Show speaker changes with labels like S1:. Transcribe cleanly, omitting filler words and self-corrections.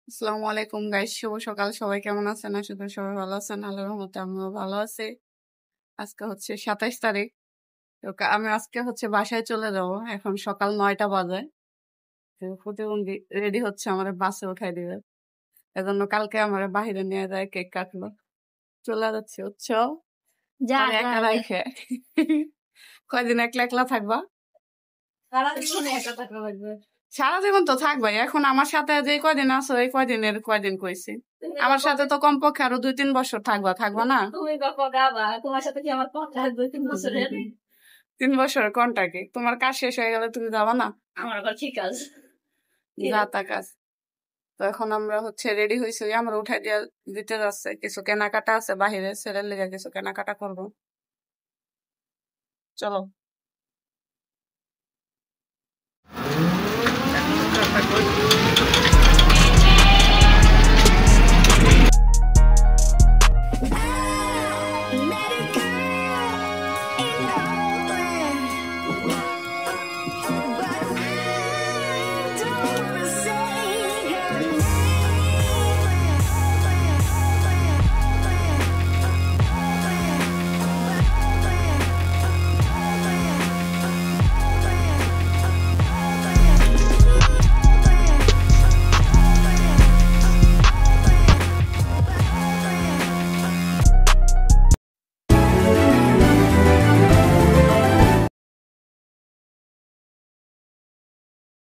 S1: আসসালামু আলাইকুম গাইস, শুভ সকাল। সবাই কেমন আছেন? আশা করি সবাই ভালো আছেন। আল্লাহর রহমতে আমিও ভালো আছি। আজকে হচ্ছে 27 তারিখ। তো আমি আজকে হচ্ছে বাসায় চলে যাব। এখন সকাল 9টা বাজে। তো প্রতিবন্ধী রেডি হচ্ছে, আমার বাসে উঠাই দিবে। এজন্য কালকে আমার বাহিরে নিয়ে যায়, কেক কাটলো। চলে যাচ্ছে বুঝছো,
S2: যা
S1: মানে একা রাখে। কয়দিন একলা একলা থাকবা?
S2: সারা জীবন একা থাকা লাগবে।
S1: সারা জীবন তো থাকবাই। এখন আমার সাথে যে কয়দিন আছো, এই কয়দিনের কয়দিন কইছি। আমার সাথে তো কমপক্ষে আরো 2-3 বছর থাকবা না?
S2: তুমি কখন গাবা? তোমার সাথে কি আমার কথা 2-3 বছরের?
S1: 3 বছরের কন্টাকে তোমার কাজ শেষ হয়ে গেলে তুমি যাবা না?
S2: আমার আবার ঠিক আছে।
S1: যাতা কাজ। তো এখন আমরা হচ্ছে রেডি হয়েছি, আমরা উঠাই দিয়ে দিতে যাচ্ছে। কিছু কেনাকাটা আছে বাহিরে, ছেলের লেগে কিছু কেনাকাটা করবো। চলো।